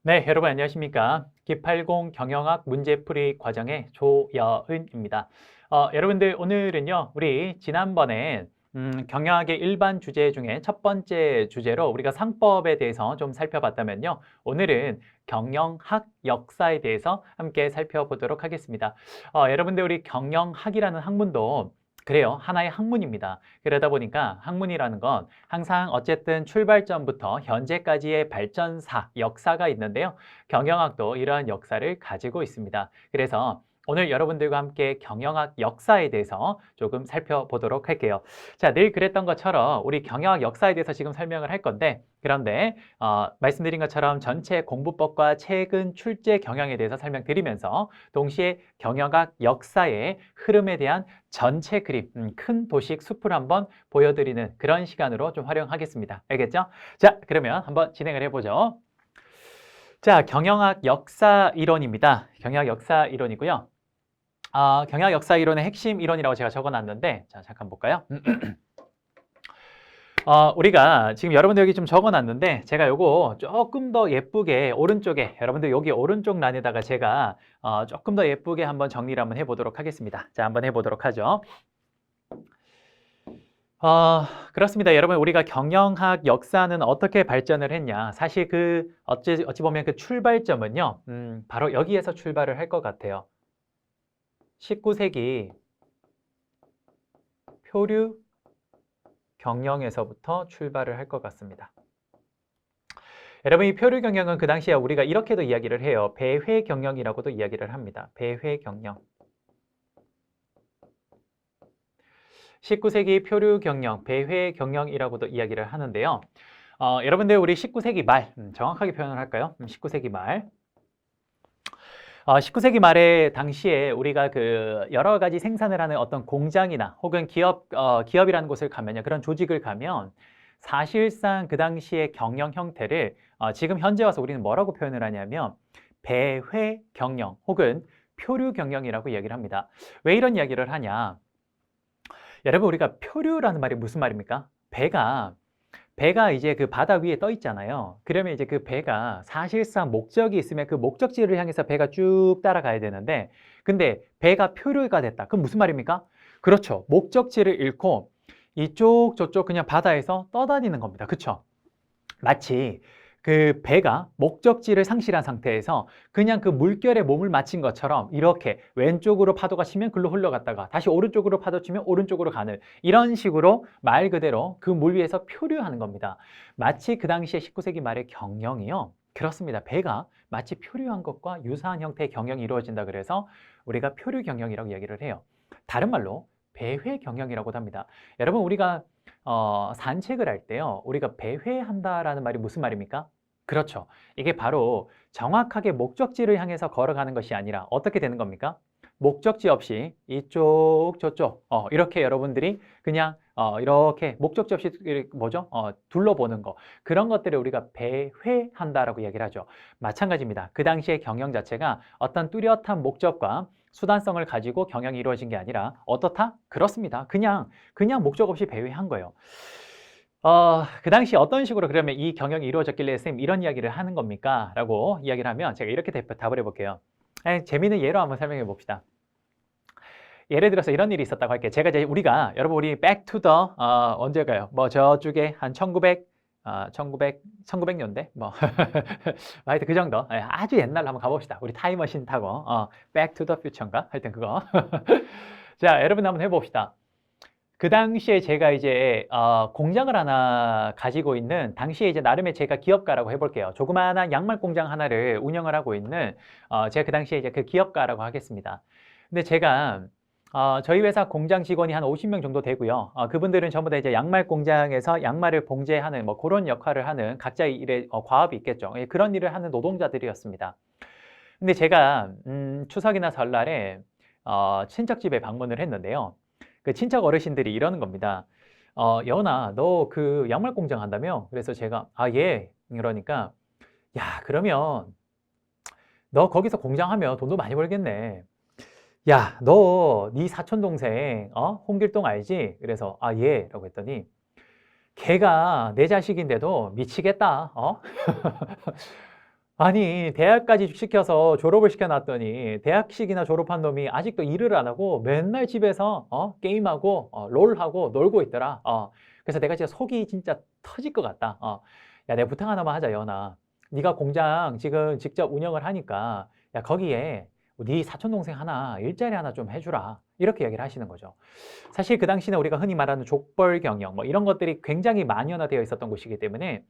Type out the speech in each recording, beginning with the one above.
네, 여러분 안녕하십니까? 기팔공 경영학 문제풀이 과정의 조여은입니다. 여러분들 오늘은요, 우리 지난번에 경영학의 일반 주제 중에 첫 번째 주제로 우리가 상법에 대해서 좀 살펴봤다면요, 오늘은 경영학 역사에 대해서 함께 살펴보도록 하겠습니다. 여러분들 우리 경영학이라는 학문도 그래요. 하나의 학문입니다. 그러다 보니까 학문이라는 건 항상 어쨌든 출발점부터 현재까지의 발전사, 역사가 있는데요. 경영학도 이러한 역사를 가지고 있습니다. 그래서 오늘 여러분들과 함께 경영학 역사에 대해서 조금 살펴보도록 할게요. 자, 늘 그랬던 것처럼 우리 경영학 역사에 대해서 지금 설명을 할 건데, 그런데 말씀드린 것처럼 전체 공부법과 최근 출제 경영에 대해서 설명드리면서 동시에 경영학 역사의 흐름에 대한 전체 그림, 큰 도식 숲을 한번 보여드리는 그런 시간으로 좀 활용하겠습니다. 알겠죠? 자, 그러면 한번 진행을 해보죠. 자, 경영학 역사 이론입니다. 경영학 역사 이론이고요. 경영학 역사 이론의 핵심 이론이라고 제가 적어놨는데, 자, 잠깐 볼까요? 우리가 지금 여러분들 여기 좀 적어놨는데, 제가 요거 조금 더 예쁘게 오른쪽에, 여러분들 여기 오른쪽 란에다가 제가 조금 더 예쁘게 한번 정리를 한번 해보도록 하겠습니다. 자, 한번 해보도록 하죠. 그렇습니다. 여러분, 우리가 경영학 역사는 어떻게 발전을 했냐. 사실 어찌 보면 그 출발점은요, 바로 여기에서 출발을 할 것 같아요. 19세기 표류 경영에서부터 출발을 할 것 같습니다. 여러분, 이 표류 경영은 그 당시에 우리가 이렇게도 이야기를 해요. 배회 경영이라고도 이야기를 합니다. 배회 경영. 19세기 표류 경영, 배회 경영이라고도 이야기를 하는데요. 여러분들 우리 19세기 말, 정확하게 표현을 할까요? 19세기 말. 19세기 말에 당시에 우리가 그 여러 가지 생산을 하는 어떤 공장이나 혹은 기업이라는 곳을 가면요. 그런 조직을 가면 사실상 그 당시의 경영 형태를 지금 현재 와서 우리는 뭐라고 표현을 하냐면 배회 경영 혹은 표류 경영이라고 이야기를 합니다. 왜 이런 이야기를 하냐? 여러분 우리가 표류라는 말이 무슨 말입니까? 배가 이제 그 바다 위에 떠 있잖아요. 그러면 이제 그 배가 사실상 목적이 있으면 그 목적지를 향해서 배가 쭉 따라가야 되는데, 근데 배가 표류가 됐다. 그럼 무슨 말입니까? 그렇죠. 목적지를 잃고 이쪽 저쪽 그냥 바다에서 떠다니는 겁니다. 그렇죠? 마치 그 배가 목적지를 상실한 상태에서 그냥 그 물결에 몸을 맞춘 것처럼 이렇게 왼쪽으로 파도가 치면 글로 흘러갔다가 다시 오른쪽으로 파도 치면 오른쪽으로 가는 이런 식으로 말 그대로 그 물 위에서 표류하는 겁니다. 마치 그 당시에 19세기 말의 경영이요. 그렇습니다. 배가 마치 표류한 것과 유사한 형태의 경영이 이루어진다 그래서 우리가 표류 경영이라고 얘기를 해요. 다른 말로 배회 경영이라고도 합니다. 여러분 우리가 산책을 할 때요. 우리가 배회한다라는 말이 무슨 말입니까? 그렇죠. 이게 바로 정확하게 목적지를 향해서 걸어가는 것이 아니라 어떻게 되는 겁니까? 목적지 없이 이쪽 저쪽 이렇게 여러분들이 그냥 이렇게 목적지 없이 뭐죠? 둘러보는 거 그런 것들을 우리가 배회한다라고 얘기를 하죠. 마찬가지입니다. 그 당시의 경영 자체가 어떤 뚜렷한 목적과 수단성을 가지고 경영이 이루어진 게 아니라 어떻다? 그렇습니다. 그냥 목적 없이 배회한 거예요. 그 당시 어떤 식으로 그러면 이 경영이 이루어졌길래 선생님 이런 이야기를 하는 겁니까? 라고 이야기를 하면 제가 이렇게 답을 해볼게요. 재미있는 예로 한번 설명해 봅시다. 예를 들어서 이런 일이 있었다고 할게요. 제가 이제 여러분 우리 back to the 언제가요? 뭐 저쪽에 한 1900년대 뭐 하여튼 그 정도 아주 옛날로 한번 가봅시다. 우리 타임머신 타고 back to the future인가? 하여튼 그거 자 여러분 한번 해봅시다. 그 당시에 제가 이제 공장을 하나 가지고 있는 당시에 이제 나름의 제가 기업가라고 해볼게요. 조그마한 양말 공장 하나를 운영을 하고 있는 제가 그 당시에 이제 그 기업가라고 하겠습니다. 근데 제가 저희 회사 공장 직원이 한 50명 정도 되고요. 그분들은 전부 다 이제 양말 공장에서 양말을 봉제하는 뭐 그런 역할을 하는 각자의 일에 과업이 있겠죠. 예, 그런 일을 하는 노동자들이었습니다. 근데 제가 추석이나 설날에 친척 집에 방문을 했는데요. 그 친척 어르신들이 이러는 겁니다. 여은아, 너 그 양말 공장 한다며? 그래서 제가 예. 그러니까 야, 그러면 너 거기서 공장하면 돈도 많이 벌겠네. 야, 너 네 사촌 동생 홍길동 알지? 그래서 예. 라고 했더니 걔가 내 자식인데도 미치겠다. 아니, 대학까지 시켜서 졸업을 시켜놨더니 대학식이나 졸업한 놈이 아직도 일을 안 하고 맨날 집에서 게임하고 롤하고 놀고 있더라. 그래서 내가 진짜 속이 진짜 터질 것 같다. 야, 내가 부탁 하나만 하자, 연아. 네가 공장 지금 직접 운영을 하니까 야, 거기에 네 사촌 동생 하나 일자리 하나 좀 해주라. 이렇게 얘기를 하시는 거죠. 사실 그 당시는 우리가 흔히 말하는 족벌 경영 뭐 이런 것들이 굉장히 만연화되어 있었던 곳이기 때문에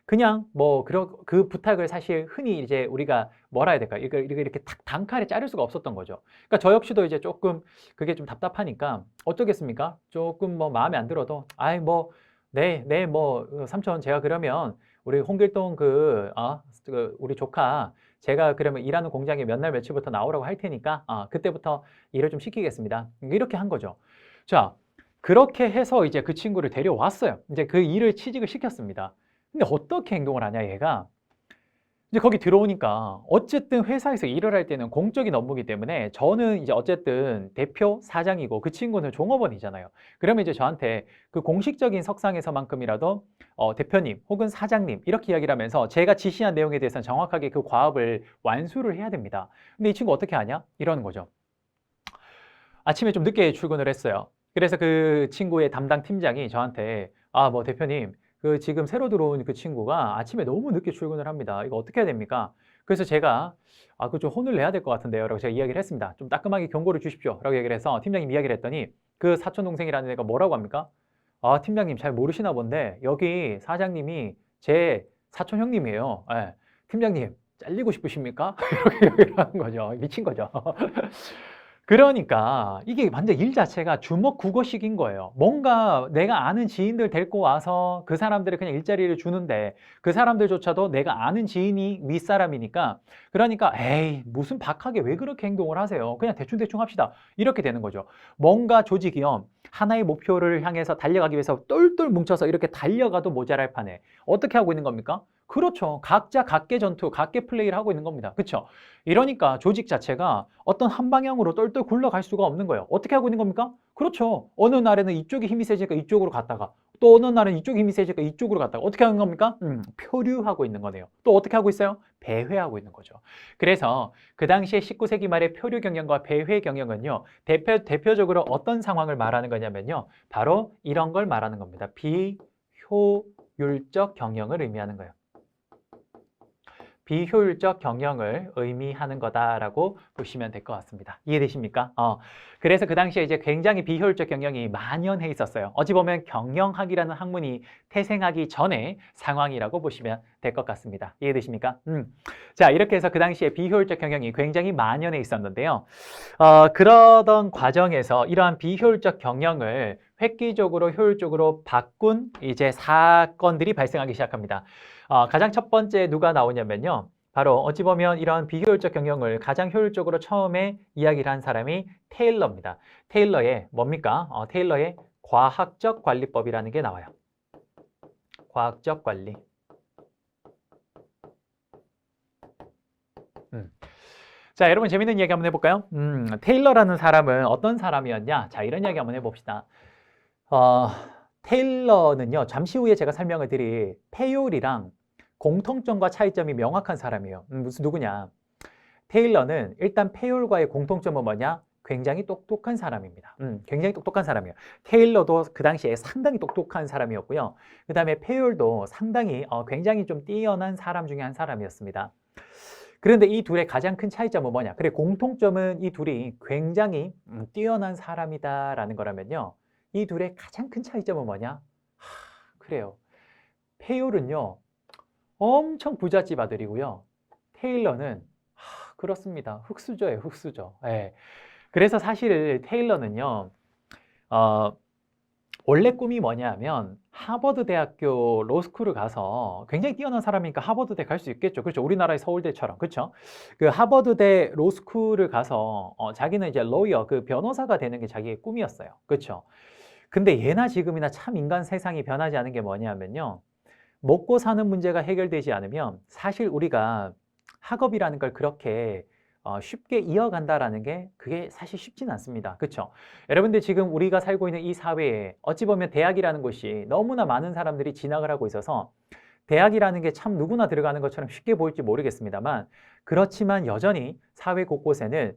그냥 뭐 그 부탁을 사실 흔히 이제 우리가 뭐라 해야 될까 이렇게 탁 단칼에 자를 수가 없었던 거죠. 그러니까 저 역시도 이제 조금 그게 좀 답답하니까 어쩌겠습니까? 조금 뭐 마음에 안 들어도 아이 뭐 네 뭐 삼촌 제가 그러면 우리 홍길동 그 우리 조카 제가 그러면 일하는 공장에 몇 날 며칠부터 나오라고 할 테니까 그때부터 일을 좀 시키겠습니다. 이렇게 한 거죠. 자, 그렇게 해서 이제 그 친구를 데려왔어요. 이제 그 일을 취직을 시켰습니다. 근데 어떻게 행동을 하냐, 얘가. 이제 거기 들어오니까 어쨌든 회사에서 일을 할 때는 공적인 업무이기 때문에 저는 이제 어쨌든 대표, 사장이고 그 친구는 종업원이잖아요. 그러면 이제 저한테 그 공식적인 석상에서만큼이라도 대표님 혹은 사장님 이렇게 이야기를 하면서 제가 지시한 내용에 대해서는 정확하게 그 과업을 완수를 해야 됩니다. 근데 이 친구 어떻게 하냐? 이러는 거죠. 아침에 좀 늦게 출근을 했어요. 그래서 그 친구의 담당 팀장이 저한테 뭐 대표님 그 지금 새로 들어온 그 친구가 아침에 너무 늦게 출근을 합니다. 이거 어떻게 해야 됩니까? 그래서 제가 그거 좀 혼을 내야 될 것 같은데요. 라고 제가 이야기를 했습니다. 좀 따끔하게 경고를 주십시오. 라고 얘기를 해서 팀장님 이야기를 했더니 그 사촌 동생이라는 애가 뭐라고 합니까? 팀장님 잘 모르시나 본데 여기 사장님이 제 사촌 형님이에요. 예. 팀장님 잘리고 싶으십니까? 이렇게 얘기를 하는 거죠. 미친 거죠. 그러니까 이게 완전 일 자체가 주먹국어식인 거예요. 뭔가 내가 아는 지인들 데리고 와서 그 사람들이 그냥 일자리를 주는데 그 사람들조차도 내가 아는 지인이 윗사람이니까 그러니까 에이 무슨 박하게 왜 그렇게 행동을 하세요. 그냥 대충대충 합시다. 이렇게 되는 거죠. 뭔가 조직이요. 하나의 목표를 향해서 달려가기 위해서 똘똘 뭉쳐서 이렇게 달려가도 모자랄 판에 어떻게 하고 있는 겁니까? 그렇죠. 각자 각계 전투, 각계 플레이를 하고 있는 겁니다. 그렇죠? 이러니까 조직 자체가 어떤 한 방향으로 똘똘 굴러갈 수가 없는 거예요. 어떻게 하고 있는 겁니까? 그렇죠. 어느 날에는 이쪽이 힘이 세지니까 이쪽으로 갔다가 또 어느 날은 이쪽이 힘이 세지니까 이쪽으로 갔다가 어떻게 하는 겁니까? 표류하고 있는 거네요. 또 어떻게 하고 있어요? 배회하고 있는 거죠. 그래서 그 당시에 19세기 말의 표류 경영과 배회 경영은요. 대표적으로 어떤 상황을 말하는 거냐면요. 바로 이런 걸 말하는 겁니다. 비효율적 경영을 의미하는 거예요. 비효율적 경영을 의미하는 거다라고 보시면 될 것 같습니다. 이해되십니까? 그래서 그 당시에 이제 굉장히 비효율적 경영이 만연해 있었어요. 어찌 보면 경영학이라는 학문이 태생하기 전의 상황이라고 보시면 될 것 같습니다. 이해되십니까? 자, 이렇게 해서 그 당시에 비효율적 경영이 굉장히 만연해 있었는데요. 그러던 과정에서 이러한 비효율적 경영을 획기적으로 효율적으로 바꾼 이제 사건들이 발생하기 시작합니다. 가장 첫 번째 누가 나오냐면요. 바로 어찌 보면 이런 비효율적 경영을 가장 효율적으로 처음에 이야기를 한 사람이 테일러입니다. 테일러의 뭡니까? 테일러의 과학적 관리법이라는 게 나와요. 과학적 관리. 자, 여러분 재밌는 이야기 한번 해볼까요? 테일러라는 사람은 어떤 사람이었냐? 자, 이런 이야기 한번 해봅시다. 테일러는요, 잠시 후에 제가 설명을 드릴 페요리랑 공통점과 차이점이 명확한 사람이에요. 무슨 누구냐? 테일러는 일단 페요일과의 공통점은 뭐냐? 굉장히 똑똑한 사람입니다. 굉장히 똑똑한 사람이에요. 테일러도 그 당시에 상당히 똑똑한 사람이었고요. 그 다음에 페요일도 상당히 굉장히 좀 뛰어난 사람 중에 한 사람이었습니다. 그런데 이 둘의 가장 큰 차이점은 뭐냐? 그래, 공통점은 이 둘이 굉장히 뛰어난 사람이다라는 거라면요. 이 둘의 가장 큰 차이점은 뭐냐? 그래요. 페요일은요. 엄청 부잣집 아들이고요. 테일러는 그렇습니다. 흙수저예요, 흙수저. 예. 그래서 사실 테일러는요. 원래 꿈이 뭐냐면 하버드 대학교 로스쿨을 가서 굉장히 뛰어난 사람이니까 하버드대 갈 수 있겠죠. 그렇죠. 우리나라의 서울대처럼. 그렇죠. 그 하버드대 로스쿨을 가서 자기는 이제 로이어, 그 변호사가 되는 게 자기의 꿈이었어요. 그렇죠. 근데 예나 지금이나 참 인간 세상이 변하지 않은 게 뭐냐면요. 먹고 사는 문제가 해결되지 않으면 사실 우리가 학업이라는 걸 그렇게 쉽게 이어간다라는 게 그게 사실 쉽진 않습니다. 그렇죠? 여러분들 지금 우리가 살고 있는 이 사회에 어찌 보면 대학이라는 곳이 너무나 많은 사람들이 진학을 하고 있어서 대학이라는 게 참 누구나 들어가는 것처럼 쉽게 보일지 모르겠습니다만 그렇지만 여전히 사회 곳곳에는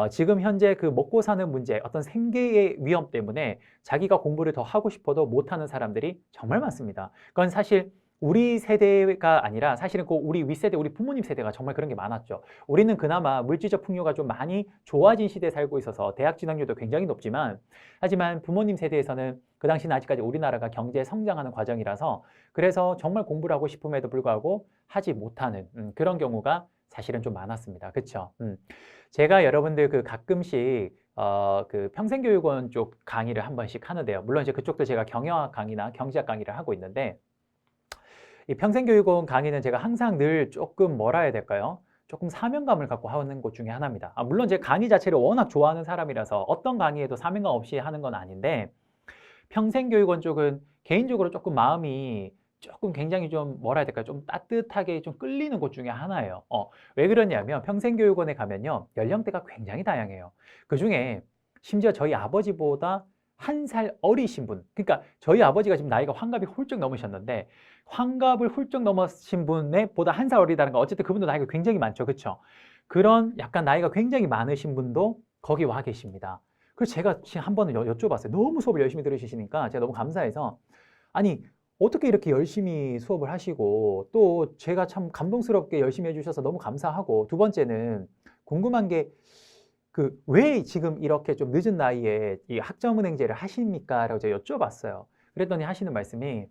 지금 현재 그 먹고 사는 문제, 어떤 생계의 위험 때문에 자기가 공부를 더 하고 싶어도 못하는 사람들이 정말 많습니다. 그건 사실 우리 세대가 아니라 사실은 그 우리 윗세대, 우리 부모님 세대가 정말 그런 게 많았죠. 우리는 그나마 물질적 풍요가 좀 많이 좋아진 시대에 살고 있어서 대학 진학률도 굉장히 높지만 하지만 부모님 세대에서는 그 당시는 아직까지 우리나라가 경제 성장하는 과정이라서 그래서 정말 공부를 하고 싶음에도 불구하고 하지 못하는 그런 경우가 사실은 좀 많았습니다. 그렇죠? 제가 여러분들 그 가끔씩 그 평생교육원 쪽 강의를 한 번씩 하는데요. 물론 이제 그쪽도 제가 경영학 강의나 경제학 강의를 하고 있는데 이 평생교육원 강의는 제가 항상 늘 조금 뭐라 해야 될까요? 조금 사명감을 갖고 하는 곳 중에 하나입니다. 물론 제 강의 자체를 워낙 좋아하는 사람이라서 어떤 강의에도 사명감 없이 하는 건 아닌데 평생교육원 쪽은 개인적으로 조금 마음이 조금 굉장히 좀 뭐라 해야 될까요? 좀 따뜻하게 좀 끌리는 곳 중에 하나예요. 왜 그러냐면 평생교육원에 가면요. 연령대가 굉장히 다양해요. 그중에 심지어 저희 아버지보다 1살 어리신 분, 그러니까 저희 아버지가 지금 나이가 환갑이 훌쩍 넘으셨는데 환갑을 훌쩍 넘으신 분에 보다 1살 어리다는 건 어쨌든 그분도 나이가 굉장히 많죠. 그렇죠? 그런 약간 나이가 굉장히 많으신 분도 거기 와 계십니다. 그래서 제가 한 번은 여쭤봤어요. 너무 수업을 열심히 들으시니까 제가 너무 감사해서 아니 어떻게 이렇게 열심히 수업을 하시고 또 제가 참 감동스럽게 열심히 해주셔서 너무 감사하고 두 번째는 궁금한 게 그 왜 지금 이렇게 좀 늦은 나이에 이 학점은행제를 하십니까? 라고 제가 여쭤봤어요. 그랬더니 하시는 말씀이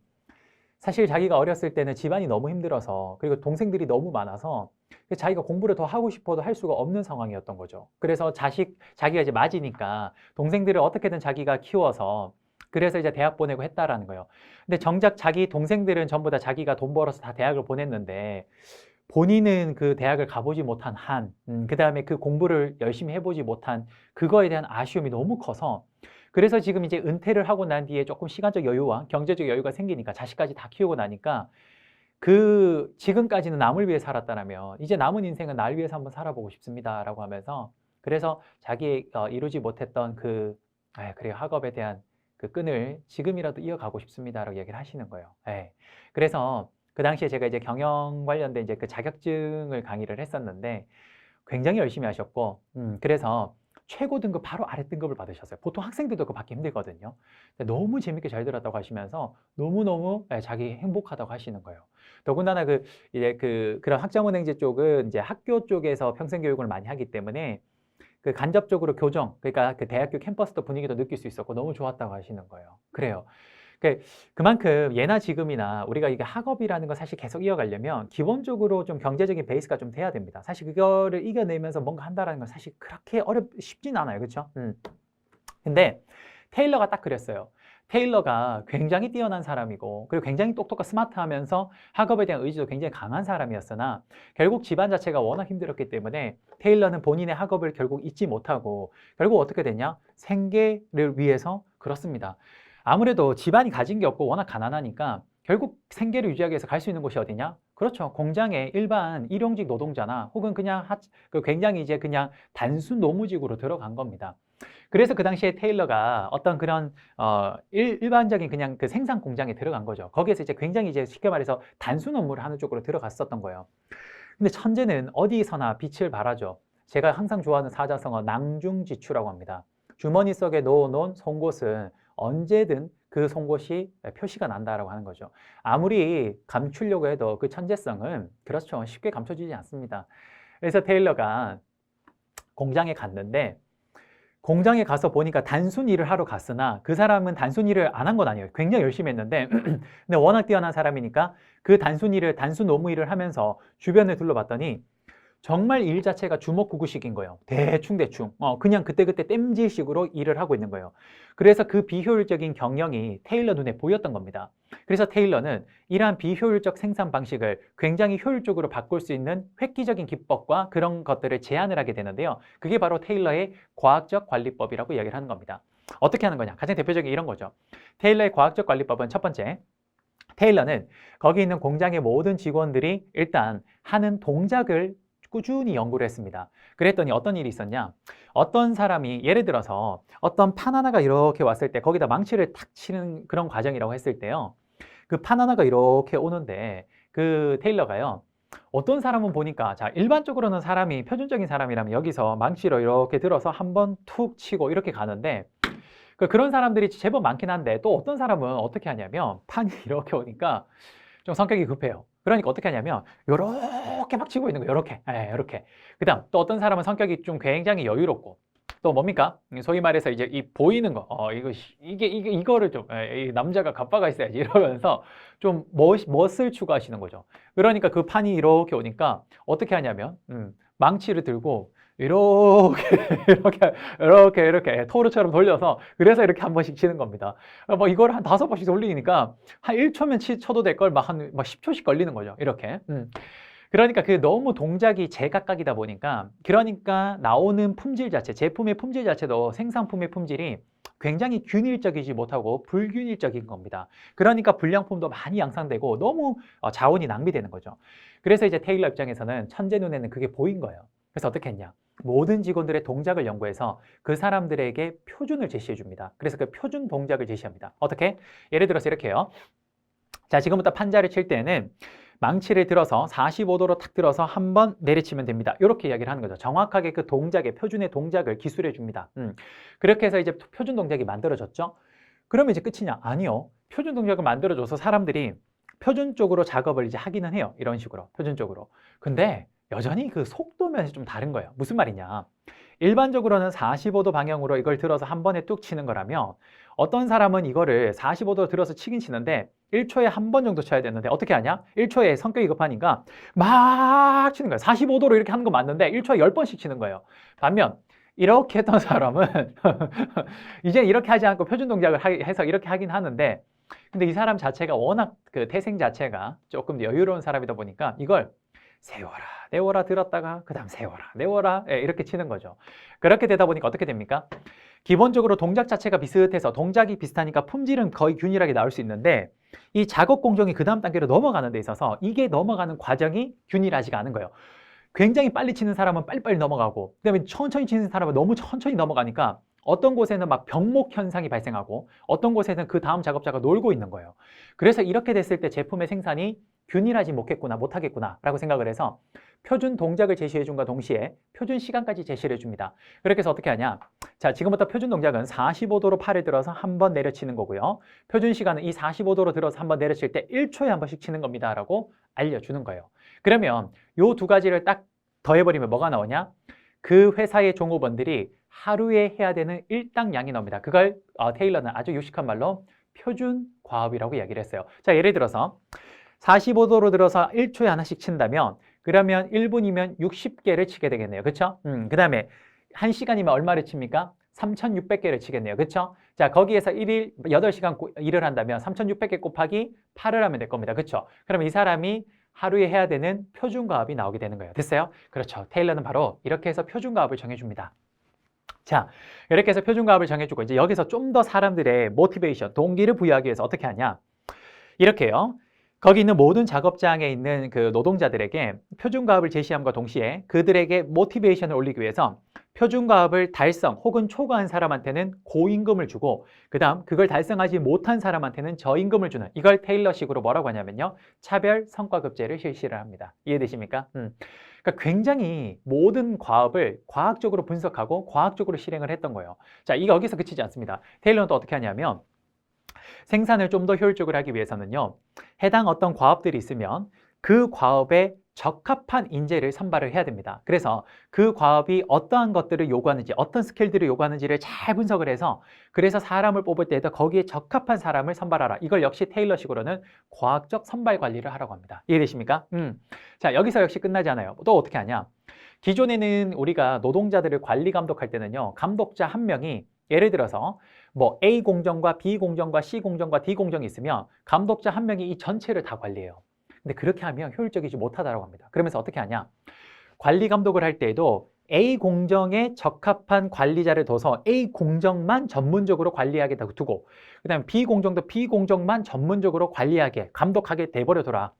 사실 자기가 어렸을 때는 집안이 너무 힘들어서 그리고 동생들이 너무 많아서 자기가 공부를 더 하고 싶어도 할 수가 없는 상황이었던 거죠. 그래서 자기가 이제 맞이니까 동생들을 어떻게든 자기가 키워서 그래서 이제 대학 보내고 했다라는 거예요. 근데 정작 자기 동생들은 전부 다 자기가 돈 벌어서 다 대학을 보냈는데 본인은 그 대학을 가보지 못한 그 다음에 그 공부를 열심히 해보지 못한 그거에 대한 아쉬움이 너무 커서 그래서 지금 이제 은퇴를 하고 난 뒤에 조금 시간적 여유와 경제적 여유가 생기니까 자식까지 다 키우고 나니까 그 지금까지는 남을 위해 살았다라면 이제 남은 인생은 날 위해서 한번 살아보고 싶습니다라고 하면서 그래서 자기 이루지 못했던 그래요 학업에 대한 그 끈을 지금이라도 이어가고 싶습니다라고 얘기를 하시는 거예요. 그래서 그 당시에 제가 이제 경영 관련된 이제 그 자격증을 강의를 했었는데 굉장히 열심히 하셨고 그래서 최고 등급 바로 아래 등급을 받으셨어요. 보통 학생들도 그거 받기 힘들거든요. 너무 재밌게 잘 들었다고 하시면서 너무너무 자기 행복하다고 하시는 거예요. 더군다나 이제 그런 학점은행제 쪽은 이제 학교 쪽에서 평생교육을 많이 하기 때문에 그 간접적으로 교정, 그러니까 그 대학교 캠퍼스도 분위기도 느낄 수 있었고 너무 좋았다고 하시는 거예요. 그래요. 그만큼 예나 지금이나 우리가 이게 학업이라는 걸 사실 계속 이어가려면 기본적으로 좀 경제적인 베이스가 좀 돼야 됩니다. 사실 그거를 이겨내면서 뭔가 한다는 건 사실 그렇게 쉽진 않아요. 그렇죠? 근데 테일러가 딱 그랬어요. 테일러가 굉장히 뛰어난 사람이고 그리고 굉장히 똑똑하고 스마트하면서 학업에 대한 의지도 굉장히 강한 사람이었으나 결국 집안 자체가 워낙 힘들었기 때문에 테일러는 본인의 학업을 결국 잊지 못하고 결국 어떻게 됐냐? 생계를 위해서 그렇습니다. 아무래도 집안이 가진 게 없고 워낙 가난하니까 결국 생계를 유지하기 위해서 갈 수 있는 곳이 어디냐? 그렇죠. 공장에 일반 일용직 노동자나 혹은 그냥 굉장히 이제 그냥 단순 노무직으로 들어간 겁니다. 그래서 그 당시에 테일러가 어떤 그런 일반적인 그냥 그 생산 공장에 들어간 거죠. 거기에서 이제 굉장히 이제 쉽게 말해서 단순 업무를 하는 쪽으로 들어갔었던 거예요. 근데 천재는 어디서나 빛을 발하죠. 제가 항상 좋아하는 사자성어 낭중지추라고 합니다. 주머니 속에 넣어놓은 송곳은 언제든 그 송곳이 표시가 난다라고 하는 거죠. 아무리 감추려고 해도 그 천재성은 그렇죠. 쉽게 감춰지지 않습니다. 그래서 테일러가 공장에 갔는데 공장에 가서 보니까 단순 일을 하러 갔으나 그 사람은 단순 일을 안 한 건 아니에요. 굉장히 열심히 했는데 근데 워낙 뛰어난 사람이니까 그 단순 노무 일을 하면서 주변을 둘러봤더니 정말 일 자체가 주먹구구식인 거예요. 대충 그냥 그때그때 땜질식으로 일을 하고 있는 거예요. 그래서 그 비효율적인 경영이 테일러 눈에 보였던 겁니다. 그래서 테일러는 이러한 비효율적 생산 방식을 굉장히 효율적으로 바꿀 수 있는 획기적인 기법과 그런 것들을 제안을 하게 되는데요. 그게 바로 테일러의 과학적 관리법이라고 이야기를 하는 겁니다. 어떻게 하는 거냐? 가장 대표적인 이런 거죠. 테일러의 과학적 관리법은 첫 번째, 테일러는 거기 있는 공장의 모든 직원들이 일단 하는 동작을 꾸준히 연구를 했습니다. 그랬더니 어떤 일이 있었냐? 어떤 사람이 예를 들어서 어떤 판 하나가 이렇게 왔을 때 거기다 망치를 탁 치는 그런 과정이라고 했을 때요. 그 판 하나가 이렇게 오는데 그 테일러가요. 어떤 사람은 보니까 자 일반적으로는 사람이 표준적인 사람이라면 여기서 망치로 이렇게 들어서 한번 툭 치고 이렇게 가는데 그런 사람들이 제법 많긴 한데 또 어떤 사람은 어떻게 하냐면 판이 이렇게 오니까 좀 성격이 급해요. 그러니까 어떻게 하냐면 요렇게 막 치고 있는 거예요. 요렇게. 예, 요렇게. 그다음 또 어떤 사람은 성격이 좀 굉장히 여유롭고 또 뭡니까? 소위 말해서 이제 이 보이는 거. 이거를 좀 이 남자가 갑바가 있어야지 이러면서 좀 멋을 추구하시는 거죠. 그러니까 그 판이 이렇게 오니까 어떻게 하냐면 망치를 들고 이렇게 이렇게 토르처럼 돌려서 그래서 이렇게 한 번씩 치는 겁니다. 뭐 이걸 한 5번씩 돌리니까 한 1초면 쳐도 될 걸 막 10초씩 걸리는 거죠. 이렇게. 그러니까 그 너무 동작이 제각각이다 보니까 그러니까 나오는 품질 자체, 제품의 품질 자체도 생산품의 품질이 굉장히 균일적이지 못하고 불균일적인 겁니다. 그러니까 불량품도 많이 양산되고 너무 자원이 낭비되는 거죠. 그래서 이제 테일러 입장에서는 천재 눈에는 그게 보인 거예요. 그래서 어떻게 했냐? 모든 직원들의 동작을 연구해서 그 사람들에게 표준을 제시해 줍니다. 그래서 그 표준 동작을 제시합니다. 어떻게? 예를 들어서 이렇게 해요. 자, 지금부터 판자를 칠 때는 망치를 들어서 45도로 탁 들어서 한번 내리치면 됩니다. 이렇게 이야기를 하는 거죠. 정확하게 그 동작의 표준의 동작을 기술해 줍니다. 그렇게 해서 이제 표준 동작이 만들어졌죠. 그러면 이제 끝이냐? 아니요. 표준 동작을 만들어줘서 사람들이 표준적으로 작업을 이제 하기는 해요. 이런 식으로 표준적으로. 근데 여전히 그 속도면이 좀 다른 거예요. 무슨 말이냐? 일반적으로는 45도 방향으로 이걸 들어서 한 번에 뚝 치는 거라면 어떤 사람은 이거를 45도 들어서 치긴 치는데 1초에 한 번 정도 쳐야 되는데 어떻게 하냐? 1초에 성격이 급하니까 막 치는 거예요. 45도로 이렇게 하는 거 맞는데 1초에 10번씩 치는 거예요. 반면 이렇게 했던 사람은 이제 이렇게 하지 않고 표준 동작을 해서 이렇게 하긴 하는데 근데 이 사람 자체가 워낙 그 태생 자체가 조금 여유로운 사람이다 보니까 이걸 세워라, 내워라 들었다가 그 다음 세워라, 내워라 이렇게 치는 거죠. 그렇게 되다 보니까 어떻게 됩니까? 기본적으로 동작 자체가 비슷해서 동작이 비슷하니까 품질은 거의 균일하게 나올 수 있는데 이 작업 공정이 그 다음 단계로 넘어가는 데 있어서 이게 넘어가는 과정이 균일하지가 않은 거예요. 굉장히 빨리 치는 사람은 빨리빨리 넘어가고 그다음에 천천히 치는 사람은 너무 천천히 넘어가니까 어떤 곳에는 막 병목 현상이 발생하고 어떤 곳에는 그 다음 작업자가 놀고 있는 거예요. 그래서 이렇게 됐을 때 제품의 생산이 균일하지 못하겠구나 라고 생각을 해서 표준 동작을 제시해 준과 동시에 표준 시간까지 제시를 해줍니다. 그렇게 해서 어떻게 하냐? 자, 지금부터 표준 동작은 45도로 팔을 들어서 한 번 내려치는 거고요. 표준 시간은 이 45도로 들어서 한 번 내려칠 때 1초에 한 번씩 치는 겁니다 라고 알려주는 거예요. 그러면 요 두 가지를 딱 더해버리면 뭐가 나오냐? 그 회사의 종업원들이 하루에 해야 되는 일당량이 나옵니다. 그걸 테일러는 아주 유식한 말로 표준 과업이라고 이야기를 했어요. 자, 예를 들어서 45도로 들어서 1초에 하나씩 친다면 그러면 1분이면 60개를 치게 되겠네요. 그렇죠? 그 다음에 1시간이면 얼마를 칩니까? 3,600개를 치겠네요. 그렇죠? 자, 거기에서 1일 8시간 일을 한다면 3,600개 곱하기 8을 하면 될 겁니다. 그렇죠? 그럼 이 사람이 하루에 해야 되는 표준과업이 나오게 되는 거예요. 됐어요? 그렇죠. 테일러는 바로 이렇게 해서 표준과업을 정해줍니다. 자, 이렇게 해서 표준과업을 정해주고 이제 여기서 좀 더 사람들의 모티베이션, 동기를 부여하기 위해서 어떻게 하냐? 이렇게요. 거기 있는 모든 작업장에 있는 그 노동자들에게 표준과업을 제시함과 동시에 그들에게 모티베이션을 올리기 위해서 표준과업을 달성 혹은 초과한 사람한테는 고임금을 주고 그 다음 그걸 달성하지 못한 사람한테는 저임금을 주는 이걸 테일러식으로 뭐라고 하냐면요. 차별 성과급제를 실시를 합니다. 이해되십니까? 그러니까 굉장히 모든 과업을 과학적으로 분석하고 과학적으로 실행을 했던 거예요. 자, 이게 여기서 그치지 않습니다. 테일러는 또 어떻게 하냐면 생산을 좀 더 효율적으로 하기 위해서는요. 해당 어떤 과업들이 있으면 그 과업에 적합한 인재를 선발을 해야 됩니다. 그래서 그 과업이 어떠한 것들을 요구하는지 어떤 스킬들을 요구하는지를 잘 분석을 해서 그래서 사람을 뽑을 때에도 거기에 적합한 사람을 선발하라. 이걸 역시 테일러식으로는 과학적 선발 관리를 하라고 합니다. 이해되십니까? 자, 여기서 역시 끝나지 않아요. 또 어떻게 하냐? 기존에는 우리가 노동자들을 관리 감독할 때는요. 감독자 한 명이 예를 들어서 뭐 A 공정과 B 공정과 C 공정과 D 공정이 있으면 감독자 한 명이 이 전체를 다 관리해요. 근데 그렇게 하면 효율적이지 못하다고 합니다. 그러면서 어떻게 하냐? 관리 감독을 할 때에도 A 공정에 적합한 관리자를 둬서 A 공정만 전문적으로 관리하게 두고 그다음에 B 공정도 B 공정만 전문적으로 관리하게 감독하게 돼버려둬라.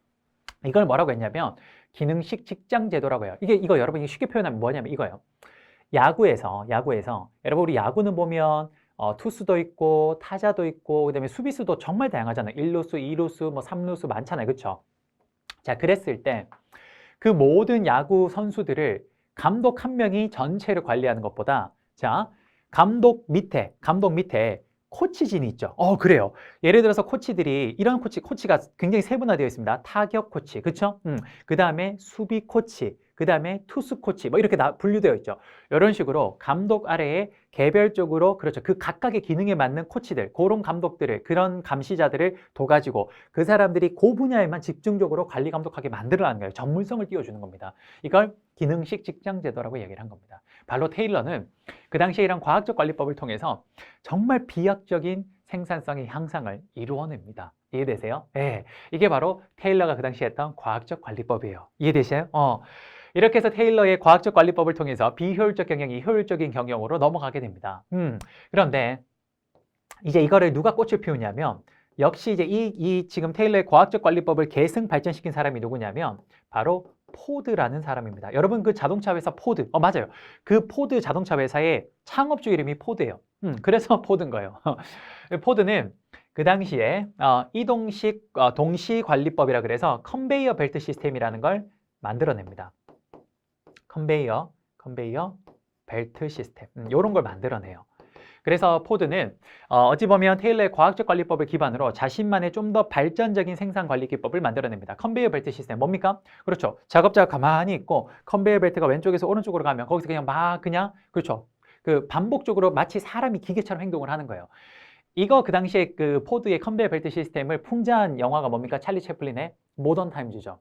이걸 뭐라고 했냐면 기능식 직장 제도라고 해요. 이거 여러분이 쉽게 표현하면 뭐냐면 이거예요. 야구에서 여러분 우리 야구는 보면 투수도 있고 타자도 있고 그다음에 수비수도 정말 다양하잖아요. 1루수, 2루수, 뭐 3루수 많잖아요. 그렇죠? 자, 그랬을 때 그 모든 야구 선수들을 감독 한 명이 전체를 관리하는 것보다 자, 감독 밑에 코치진이 있죠. 그래요. 예를 들어서 코치들이 이런 코치가 굉장히 세분화되어 있습니다. 타격 코치, 그렇죠? 그 다음에 수비 코치, 그 다음에 투수 코치, 뭐 이렇게 분류되어 있죠. 이런 식으로 감독 아래에 개별적으로 그렇죠. 그 각각의 기능에 맞는 코치들, 그런 감독들을, 그런 감시자들을 둬가지고 그 사람들이 그 분야에만 집중적으로 관리 감독하게 만들어라는 거예요. 전문성을 띄워주는 겁니다. 이걸 기능식 직장제도라고 얘기를 한 겁니다. 발로 테일러는 그 당시에 이런 과학적 관리법을 통해서 정말 비약적인 생산성의 향상을 이루어냅니다. 이해되세요? 네, 이게 바로 테일러가 그 당시에 했던 과학적 관리법이에요. 이해되세요? 이렇게 해서 테일러의 과학적 관리법을 통해서 비효율적 경영이 효율적인 경영으로 넘어가게 됩니다. 그런데 이제 이거를 누가 꽃을 피우냐면 역시 이제 이 지금 테일러의 과학적 관리법을 계승 발전시킨 사람이 누구냐면 바로 포드라는 사람입니다. 여러분 그 자동차 회사 포드, 맞아요. 그 포드 자동차 회사의 창업주 이름이 포드예요. 그래서 포드인 거예요. 포드는 그 당시에 이동식 동시 관리법이라 그래서 컨베이어 벨트 시스템이라는 걸 만들어냅니다. 컨베이어 벨트 시스템 이런 걸 만들어내요. 그래서 포드는 어찌 보면 테일러의 과학적 관리법을 기반으로 자신만의 좀 더 발전적인 생산 관리 기법을 만들어냅니다. 컨베이어 벨트 시스템 뭡니까? 그렇죠. 작업자가 가만히 있고 컨베이어 벨트가 왼쪽에서 오른쪽으로 가면 거기서 그냥 그렇죠. 그 반복적으로 마치 사람이 기계처럼 행동을 하는 거예요. 이거 그 당시에 그 포드의 컨베이어 벨트 시스템을 풍자한 영화가 뭡니까? 찰리 채플린의 모던 타임즈죠.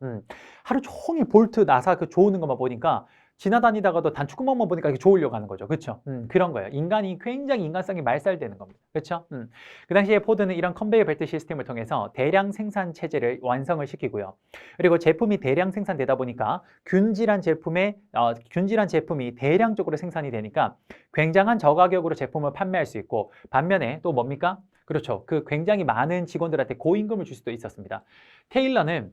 하루 종일 볼트 나사 그 조우는 것만 보니까 지나다니다가도 단추구멍만 보니까 이렇게 조으려고 하는 거죠. 그렇죠? 그런 거예요. 인간이 굉장히 인간성이 말살되는 겁니다. 그렇죠? 그 당시에 포드는 이런 컨베이어 벨트 시스템을 통해서 대량 생산 체제를 완성을 시키고요. 그리고 제품이 대량 생산되다 보니까 균질한 제품이 대량적으로 생산이 되니까 굉장한 저가격으로 제품을 판매할 수 있고 반면에 또 뭡니까? 그렇죠. 그 굉장히 많은 직원들한테 고임금을 줄 수도 있었습니다. 테일러는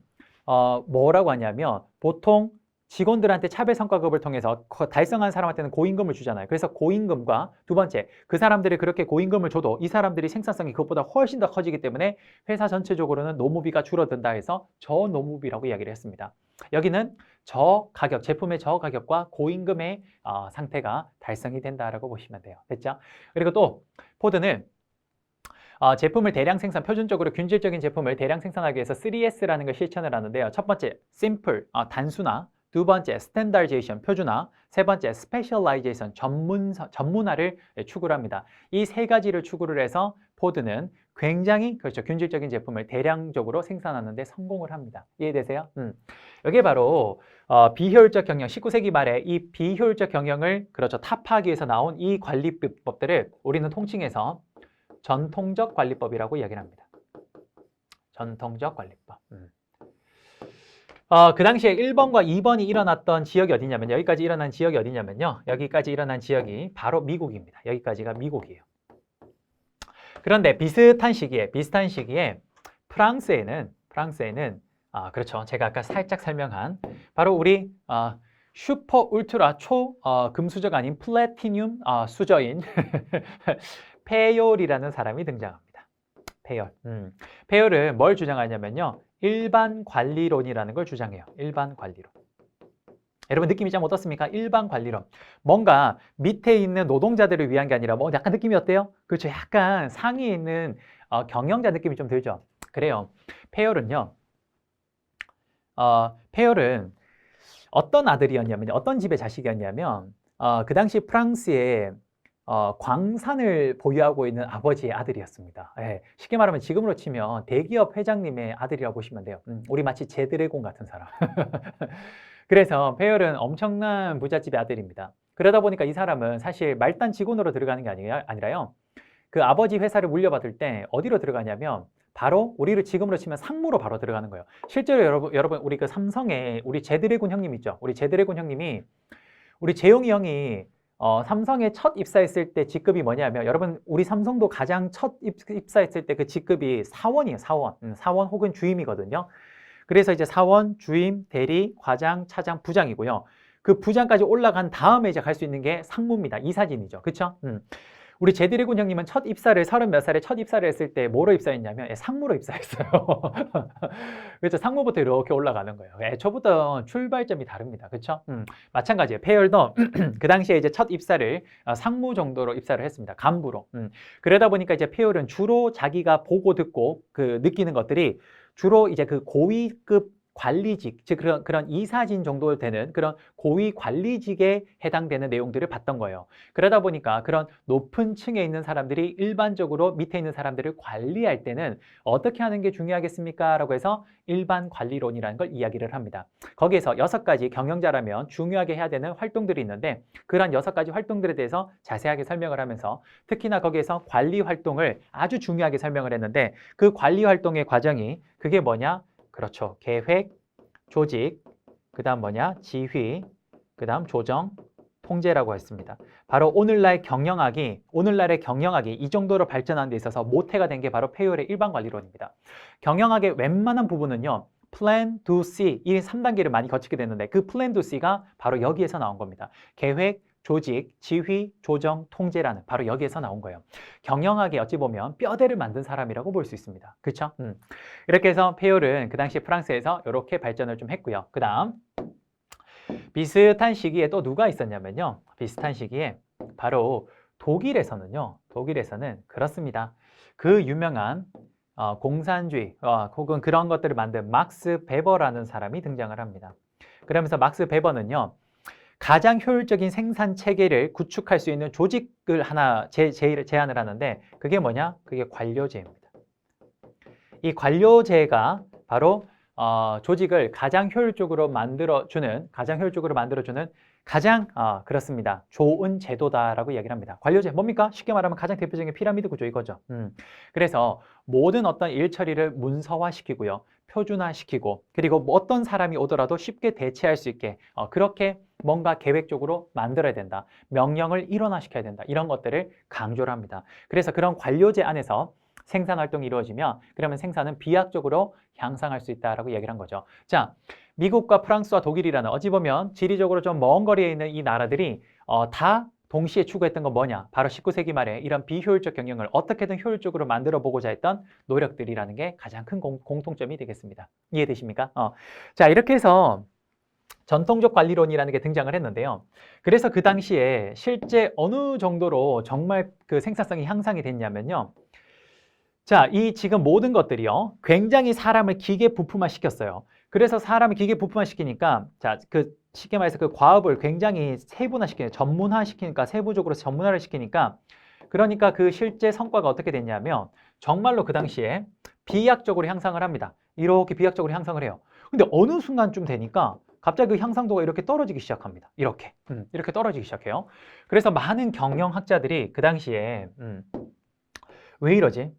뭐라고 하냐면 보통 직원들한테 차별 성과급을 통해서 달성한 사람한테는 고임금을 주잖아요. 그래서 고임금과 두 번째, 그 사람들이 그렇게 고임금을 줘도 이 사람들이 생산성이 그것보다 훨씬 더 커지기 때문에 회사 전체적으로는 노무비가 줄어든다 해서 저노무비라고 이야기를 했습니다. 여기는 저가격, 제품의 저가격과 고임금의 상태가 달성이 된다라고 보시면 돼요. 됐죠? 그리고 또 포드는 제품을 대량 생산, 표준적으로 균질적인 제품을 대량 생산하기 위해서 3S라는 걸 실천을 하는데요. 첫 번째, simple, 단순화. 두 번째, standardization, 표준화. 세 번째, specialization, 전문화를 추구를 합니다. 이 세 가지를 추구를 해서 포드는 굉장히 그렇죠. 균질적인 제품을 대량적으로 생산하는 데 성공을 합니다. 이해되세요? 여기에 바로 비효율적 경영, 19세기 말에 이 비효율적 경영을 그렇죠. 타파하기 위해서 나온 이 관리법들을 우리는 통칭해서 전통적 관리법이라고 이야기를 합니다. 전통적 관리법. 그 당시에 1번과 2번이 일어났던 지역이 어디냐면 여기까지 일어난 지역이 어디냐면요. 여기까지 일어난 지역이 바로 미국입니다. 여기까지가 미국이에요. 그런데 비슷한 시기에 프랑스에는 그렇죠. 제가 아까 살짝 설명한 바로 우리 슈퍼 울트라 초 금수저가 아닌 플래티늄 수저인 페요리라는 사람이 등장합니다. 페요르는 뭘 주장하냐면요. 일반 관리론이라는 걸 주장해요. 일반 관리론. 여러분 느낌이 좀 어떻습니까? 일반 관리론. 뭔가 밑에 있는 노동자들을 위한 게 아니라 뭐 약간 느낌이 어때요? 그렇죠. 약간 상위에 있는 경영자 느낌이 좀 들죠. 그래요. 페요르는요. 페요르는 어떤 아들이었냐면 어떤 집의 자식이었냐면 그 당시 프랑스에 광산을 보유하고 있는 아버지의 아들이었습니다. 예, 쉽게 말하면 지금으로 치면 대기업 회장님의 아들이라고 보시면 돼요. 우리 마치 제드래곤 같은 사람. 그래서 페요르는 엄청난 부잣집의 아들입니다. 그러다 보니까 이 사람은 사실 말단 직원으로 들어가는 게 아니라요. 그 아버지 회사를 물려받을 때 어디로 들어가냐면 바로 우리를 지금으로 치면 상무로 바로 들어가는 거예요. 실제로 여러분 우리 그 삼성에 우리 제드래곤 형님 있죠? 우리 제드래곤 형님이 우리 재용이 형이 삼성에 첫 입사했을 때 직급이 뭐냐면 여러분 우리 삼성도 가장 첫 입사했을 때 그 직급이 사원이에요. 사원 혹은 주임이거든요. 그래서 이제 사원, 주임, 대리, 과장, 차장, 부장이고요. 그 부장까지 올라간 다음에 이제 갈 수 있는 게 상무입니다. 이사진이죠. 그렇죠? 우리 제드래곤 형님은 첫 입사를 30몇 살에 첫 입사를 했을 때 뭐로 입사했냐면 상무로 입사했어요. 그렇죠. 상무부터 이렇게 올라가는 거예요. 애초부터 출발점이 다릅니다. 그렇죠? 마찬가지예요. 페이얼도 그 당시에 이제 첫 입사를 상무 정도로 입사를 했습니다. 간부로. 그러다 보니까 이제 페이얼은 주로 자기가 보고 듣고 그 느끼는 것들이 주로 이제 그 고위급 관리직, 즉 그런 이사진 정도 되는 그런 고위 관리직에 해당되는 내용들을 봤던 거예요. 그러다 보니까 그런 높은 층에 있는 사람들이 일반적으로 밑에 있는 사람들을 관리할 때는 어떻게 하는 게 중요하겠습니까? 라고 해서 일반 관리론이라는 걸 이야기를 합니다. 거기에서 6가지 경영자라면 중요하게 해야 되는 활동들이 있는데 그런 6가지 활동들에 대해서 자세하게 설명을 하면서 특히나 거기에서 관리 활동을 아주 중요하게 설명을 했는데 그 관리 활동의 과정이 그게 뭐냐? 그렇죠. 계획, 조직, 그 다음 뭐냐? 지휘, 그 다음 조정, 통제라고 했습니다. 바로 오늘날의 경영학이 이 정도로 발전하는 데 있어서 모태가 된 게 바로 페이얼의 일반 관리론입니다. 경영학의 웬만한 부분은요. Plan, Do, See 이 3단계를 많이 거치게 되는데 그 Plan, Do, Se가 바로 여기에서 나온 겁니다. 계획, 조직, 지휘, 조정, 통제라는 바로 여기에서 나온 거예요. 경영학이 어찌 보면 뼈대를 만든 사람이라고 볼 수 있습니다. 그렇죠? 이렇게 해서 페이얼은 그 당시 프랑스에서 이렇게 발전을 좀 했고요. 그 다음 비슷한 시기에 또 누가 있었냐면요. 비슷한 시기에 바로 독일에서는 그렇습니다. 그 유명한 공산주의 혹은 그런 것들을 만든 막스 베버라는 사람이 등장을 합니다. 그러면서 막스 베버는요. 가장 효율적인 생산 체계를 구축할 수 있는 조직을 하나 제안을 하는데 그게 뭐냐? 그게 관료제입니다. 이 관료제가 바로 조직을 가장 효율적으로 만들어주는 가장 그렇습니다. 좋은 제도다라고 이야기를 합니다. 관료제 뭡니까? 쉽게 말하면 가장 대표적인 피라미드 구조 이거죠. 그래서 모든 어떤 일 처리를 문서화시키고요. 표준화시키고 그리고 뭐 어떤 사람이 오더라도 쉽게 대체할 수 있게 그렇게 뭔가 계획적으로 만들어야 된다. 명령을 일원화시켜야 된다. 이런 것들을 강조를 합니다. 그래서 그런 관료제 안에서 생산 활동이 이루어지면 그러면 생산은 비약적으로 향상할 수 있다라고 얘기를 한 거죠. 자, 미국과 프랑스와 독일이라는 어찌 보면 지리적으로 좀 먼 거리에 있는 이 나라들이 다 동시에 추구했던 건 뭐냐? 바로 19세기 말에 이런 비효율적 경영을 어떻게든 효율적으로 만들어 보고자 했던 노력들이라는 게 가장 큰 공통점이 되겠습니다. 이해되십니까? 자, 이렇게 해서 전통적 관리론이라는 게 등장을 했는데요. 그래서 그 당시에 실제 어느 정도로 정말 그 생산성이 향상이 됐냐면요. 자, 이 지금 모든 것들이요. 굉장히 사람을 기계 부품화 시켰어요. 그래서 사람을 기계 부품화 시키니까 자, 쉽게 말해서 그 과업을 굉장히 전문화 시키니까 세부적으로 전문화를 시키니까 그러니까 그 실제 성과가 어떻게 됐냐면 정말로 그 당시에 비약적으로 향상을 합니다. 이렇게 비약적으로 향상을 해요. 근데 어느 순간쯤 되니까 갑자기 그 향상도가 이렇게 떨어지기 시작합니다. 이렇게 떨어지기 시작해요. 그래서 많은 경영학자들이 그 당시에 왜 이러지?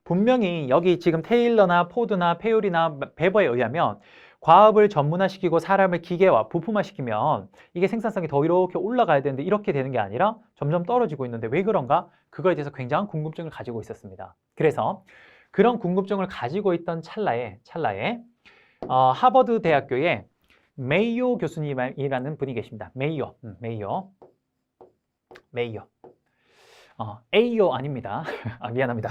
분명히 여기 지금 테일러나 포드나 페이얼이나 베버에 의하면 과업을 전문화시키고 사람을 기계화, 부품화시키면 이게 생산성이 더 이렇게 올라가야 되는데 이렇게 되는 게 아니라 점점 떨어지고 있는데 왜 그런가? 그거에 대해서 굉장한 궁금증을 가지고 있었습니다. 그래서 그런 궁금증을 가지고 있던 찰나에 하버드 대학교에 메이오 교수님이라는 분이 계십니다. 메이오. 에이오 아닙니다. 미안합니다.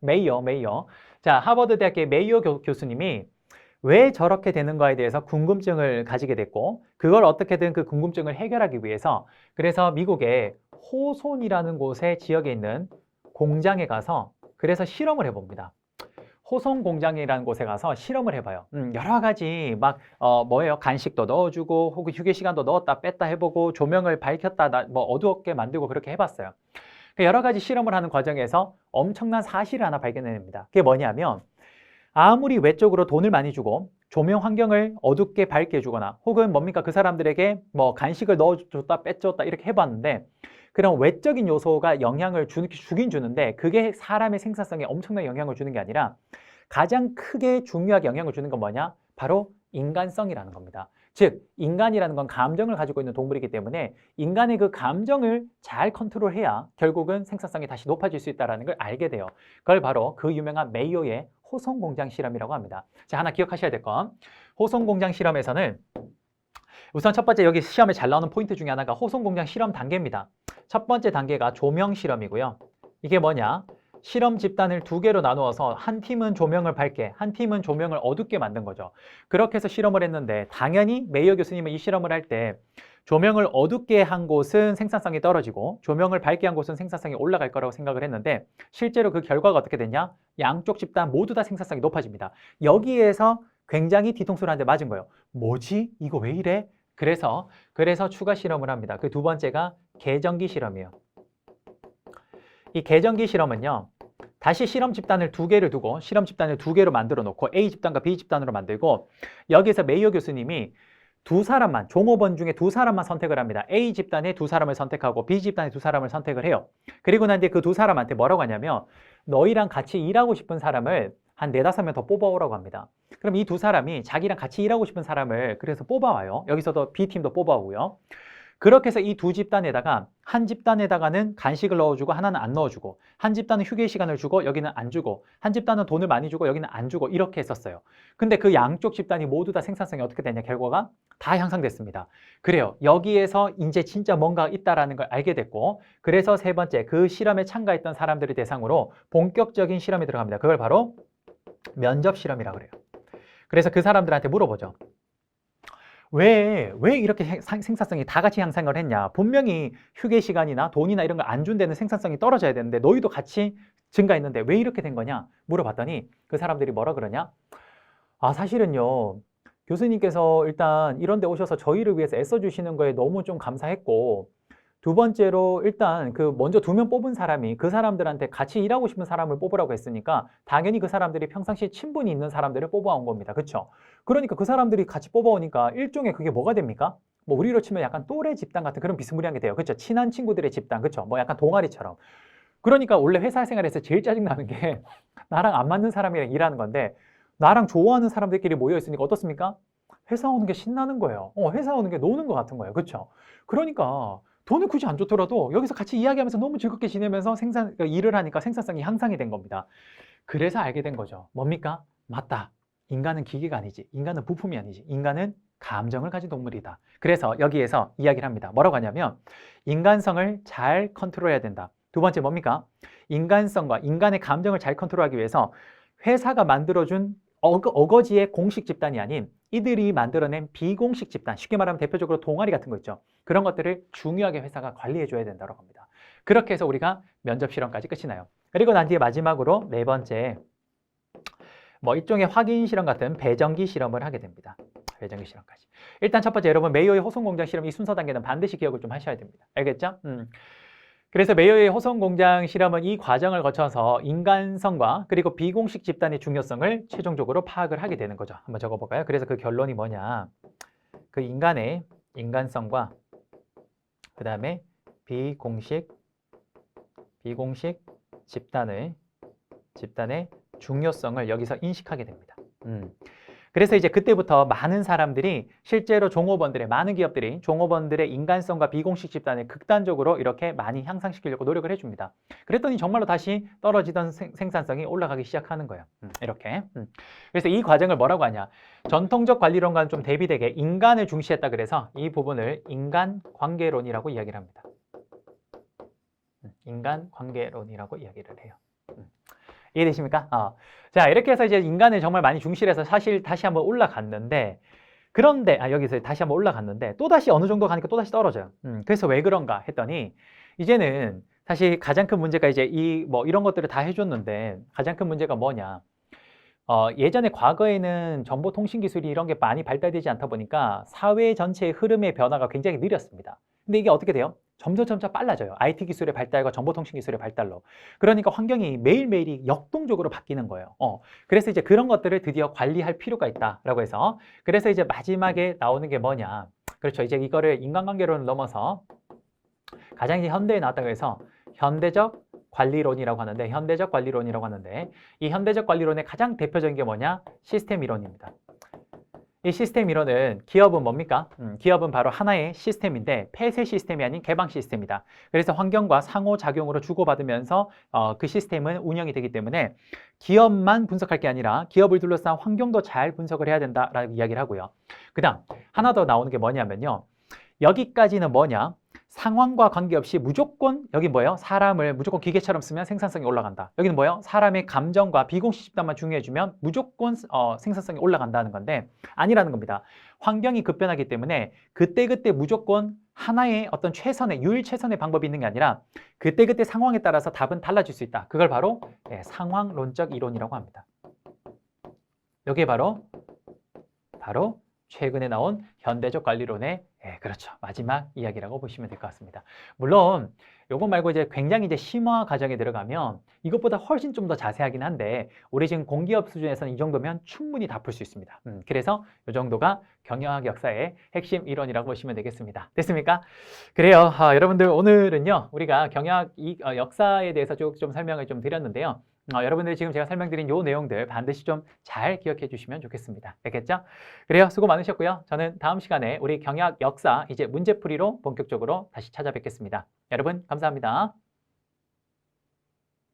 메이오. 자, 하버드 대학교의 메이오 교수님이 왜 저렇게 되는가에 대해서 궁금증을 가지게 됐고 그걸 어떻게든 그 궁금증을 해결하기 위해서 그래서 미국의 호손이라는 곳의 지역에 있는 공장에 가서 그래서 실험을 해봅니다. 호송 공장이라는 곳에 가서 실험을 해봐요. 여러 가지 막 간식도 넣어주고 혹은 휴게 시간도 넣었다 뺐다 해보고 조명을 밝혔다 뭐 어두웠게 만들고 그렇게 해봤어요. 여러 가지 실험을 하는 과정에서 엄청난 사실을 하나 발견해냅니다. 그게 뭐냐면 아무리 외적으로 돈을 많이 주고 조명 환경을 어둡게 밝게 해주거나 혹은 뭡니까 그 사람들에게 뭐 간식을 넣어줬다 뺐줬다 이렇게 해봤는데 그런 외적인 요소가 영향을 주긴 주는데 그게 사람의 생산성에 엄청난 영향을 주는 게 아니라 가장 크게 중요하게 영향을 주는 건 뭐냐? 바로 인간성이라는 겁니다. 즉 인간이라는 건 감정을 가지고 있는 동물이기 때문에 인간의 그 감정을 잘 컨트롤해야 결국은 생산성이 다시 높아질 수 있다는 걸 알게 돼요. 그걸 바로 그 유명한 메이오의 호송 공장 실험이라고 합니다. 자, 하나 기억하셔야 될 건 호송 공장 실험에서는 우선 첫 번째 여기 시험에 잘 나오는 포인트 중에 하나가 호송공장 실험 단계입니다. 첫 번째 단계가 조명 실험이고요. 이게 뭐냐? 실험 집단을 두 개로 나누어서 한 팀은 조명을 밝게, 한 팀은 조명을 어둡게 만든 거죠. 그렇게 해서 실험을 했는데 당연히 메이어 교수님은 이 실험을 할 때 조명을 어둡게 한 곳은 생산성이 떨어지고 조명을 밝게 한 곳은 생산성이 올라갈 거라고 생각을 했는데 실제로 그 결과가 어떻게 됐냐? 양쪽 집단 모두 다 생산성이 높아집니다. 여기에서 굉장히 뒤통수를 한 대 맞은 거예요. 뭐지? 이거 왜 이래? 그래서 추가 실험을 합니다. 그 두 번째가 계정기 실험이에요. 이 계정기 실험은요. 다시 실험 집단을 두 개를 두고 실험 집단을 두 개로 만들어 놓고 A 집단과 B 집단으로 만들고 여기서 메이어 교수님이 두 사람만, 종업원 중에 두 사람만 선택을 합니다. A 집단에 두 사람을 선택하고 B 집단에 두 사람을 선택을 해요. 그리고 난 뒤에 그 두 사람한테 뭐라고 하냐면 너희랑 같이 일하고 싶은 사람을 한 4-5명 더 뽑아오라고 합니다. 그럼 이 두 사람이 자기랑 같이 일하고 싶은 사람을 그래서 뽑아와요. 여기서도 B팀도 뽑아오고요. 그렇게 해서 이 두 집단에다가 한 집단에다가는 간식을 넣어주고 하나는 안 넣어주고 한 집단은 휴게 시간을 주고 여기는 안 주고 한 집단은 돈을 많이 주고 여기는 안 주고 이렇게 했었어요. 근데 그 양쪽 집단이 모두 다 생산성이 어떻게 되냐 결과가 다 향상됐습니다. 그래요. 여기에서 이제 진짜 뭔가 있다라는 걸 알게 됐고 그래서 세 번째 그 실험에 참가했던 사람들을 대상으로 본격적인 실험이 들어갑니다. 그걸 바로 면접 실험이라고 그래요. 그래서 그 사람들한테 물어보죠. 왜 이렇게 생산성이 다 같이 향상을 했냐? 분명히 휴게 시간이나 돈이나 이런 걸 안 준 데는 생산성이 떨어져야 되는데 너희도 같이 증가했는데 왜 이렇게 된 거냐? 물어봤더니 그 사람들이 뭐라 그러냐? 아, 사실은요. 교수님께서 일단 이런 데 오셔서 저희를 위해서 애써주시는 거에 너무 좀 감사했고 두 번째로 일단 그 먼저 2명 뽑은 사람이 그 사람들한테 같이 일하고 싶은 사람을 뽑으라고 했으니까 당연히 그 사람들이 평상시 친분이 있는 사람들을 뽑아온 겁니다. 그렇죠? 그러니까 그 사람들이 같이 뽑아오니까 일종의 그게 뭐가 됩니까? 뭐 우리로 치면 약간 또래 집단 같은 그런 비스무리한 게 돼요. 그렇죠? 친한 친구들의 집단. 그렇죠? 뭐 약간 동아리처럼. 그러니까 원래 회사 생활에서 제일 짜증나는 게 나랑 안 맞는 사람이랑 일하는 건데 나랑 좋아하는 사람들끼리 모여 있으니까 어떻습니까? 회사 오는 게 신나는 거예요. 회사 오는 게 노는 것 같은 거예요. 그렇죠? 그러니까 돈을 굳이 안 줬더라도 여기서 같이 이야기하면서 너무 즐겁게 지내면서 그러니까 일을 하니까 생산성이 향상이 된 겁니다. 그래서 알게 된 거죠. 뭡니까? 맞다. 인간은 기계가 아니지. 인간은 부품이 아니지. 인간은 감정을 가진 동물이다. 그래서 여기에서 이야기를 합니다. 뭐라고 하냐면 인간성을 잘 컨트롤해야 된다. 두 번째 뭡니까? 인간성과 인간의 감정을 잘 컨트롤하기 위해서 회사가 만들어준 어거지의 공식 집단이 아닌 이들이 만들어낸 비공식 집단, 쉽게 말하면 대표적으로 동아리 같은 거 있죠. 그런 것들을 중요하게 회사가 관리해줘야 된다고 합니다. 그렇게 해서 우리가 면접 실험까지 끝이 나요. 그리고 난 뒤에 마지막으로 네 번째, 뭐 일종의 확인 실험 같은 배정기 실험을 하게 됩니다. 배정기 실험까지. 일단 첫 번째 여러분 메이어의 호송공장 실험 이 순서 단계는 반드시 기억을 좀 하셔야 됩니다. 알겠죠? 그래서 메이어의 호송공장 실험은 이 과정을 거쳐서 인간성과 그리고 비공식 집단의 중요성을 최종적으로 파악을 하게 되는 거죠. 한번 적어볼까요? 그래서 그 결론이 뭐냐? 그 인간의 인간성과 그 다음에 비공식 집단의 중요성을 여기서 인식하게 됩니다. 그래서 이제 그때부터 많은 사람들이 실제로 많은 기업들이 종업원들의 인간성과 비공식 집단을 극단적으로 이렇게 많이 향상시키려고 노력을 해줍니다. 그랬더니 정말로 다시 떨어지던 생산성이 올라가기 시작하는 거예요. 이렇게. 그래서 이 과정을 뭐라고 하냐. 전통적 관리론과는 좀 대비되게 인간을 중시했다 그래서 이 부분을 인간관계론이라고 이야기를 합니다. 인간관계론이라고 이야기를 해요. 이해되십니까? 자, 이렇게 해서 이제 인간을 정말 많이 중시해서 사실 다시 한번 올라갔는데, 그런데, 여기서 다시 한번 올라갔는데, 또다시 어느 정도 가니까 또다시 떨어져요. 그래서 왜 그런가 했더니, 이제는 사실 가장 큰 문제가 이제 이런 것들을 다 해줬는데, 가장 큰 문제가 뭐냐. 예전에 과거에는 정보통신 기술이 이런 게 많이 발달되지 않다 보니까 사회 전체의 흐름의 변화가 굉장히 느렸습니다. 근데 이게 어떻게 돼요? 점점 빨라져요. IT 기술의 발달과 정보통신 기술의 발달로. 그러니까 환경이 매일매일이 역동적으로 바뀌는 거예요. 그래서 이제 그런 것들을 드디어 관리할 필요가 있다라고 해서 그래서 이제 마지막에 나오는 게 뭐냐. 그렇죠. 이제 이거를 인간관계론을 넘어서 가장 이제 현대에 나왔다고 해서 현대적 관리론이라고 하는데 이 현대적 관리론의 가장 대표적인 게 뭐냐? 시스템 이론입니다. 이 시스템 이론은 기업은 뭡니까? 기업은 바로 하나의 시스템인데 폐쇄 시스템이 아닌 개방 시스템이다. 그래서 환경과 상호작용으로 주고받으면서 그 시스템은 운영이 되기 때문에 기업만 분석할 게 아니라 기업을 둘러싼 환경도 잘 분석을 해야 된다라고 이야기를 하고요. 그 다음 하나 더 나오는 게 뭐냐면요. 여기까지는 뭐냐? 상황과 관계없이 무조건 여기 뭐예요? 사람을 무조건 기계처럼 쓰면 생산성이 올라간다. 여기는 뭐예요? 사람의 감정과 비공식 집단만 중요해주면 무조건 생산성이 올라간다는 건데 아니라는 겁니다. 환경이 급변하기 때문에 그때그때 무조건 하나의 어떤 최선의 유일 최선의 방법이 있는 게 아니라 그때그때 상황에 따라서 답은 달라질 수 있다. 그걸 바로 상황론적 이론이라고 합니다. 여기에 바로 최근에 나온 현대적 관리론의 그렇죠. 마지막 이야기라고 보시면 될 것 같습니다. 물론 요거 말고 이제 굉장히 이제 심화 과정에 들어가면 이것보다 훨씬 좀 더 자세하긴 한데 우리 지금 공기업 수준에서는 이 정도면 충분히 다 풀 수 있습니다. 그래서 이 정도가 경영학 역사의 핵심 이론이라고 보시면 되겠습니다. 됐습니까? 그래요. 여러분들 오늘은요 우리가 경영학 역사에 대해서 좀 설명을 좀 드렸는데요. 여러분들이 지금 제가 설명드린 요 내용들 반드시 좀 잘 기억해 주시면 좋겠습니다. 알겠죠? 그래요. 수고 많으셨고요. 저는 다음 시간에 우리 경영학 역사 이제 문제풀이로 본격적으로 다시 찾아뵙겠습니다. 여러분 감사합니다.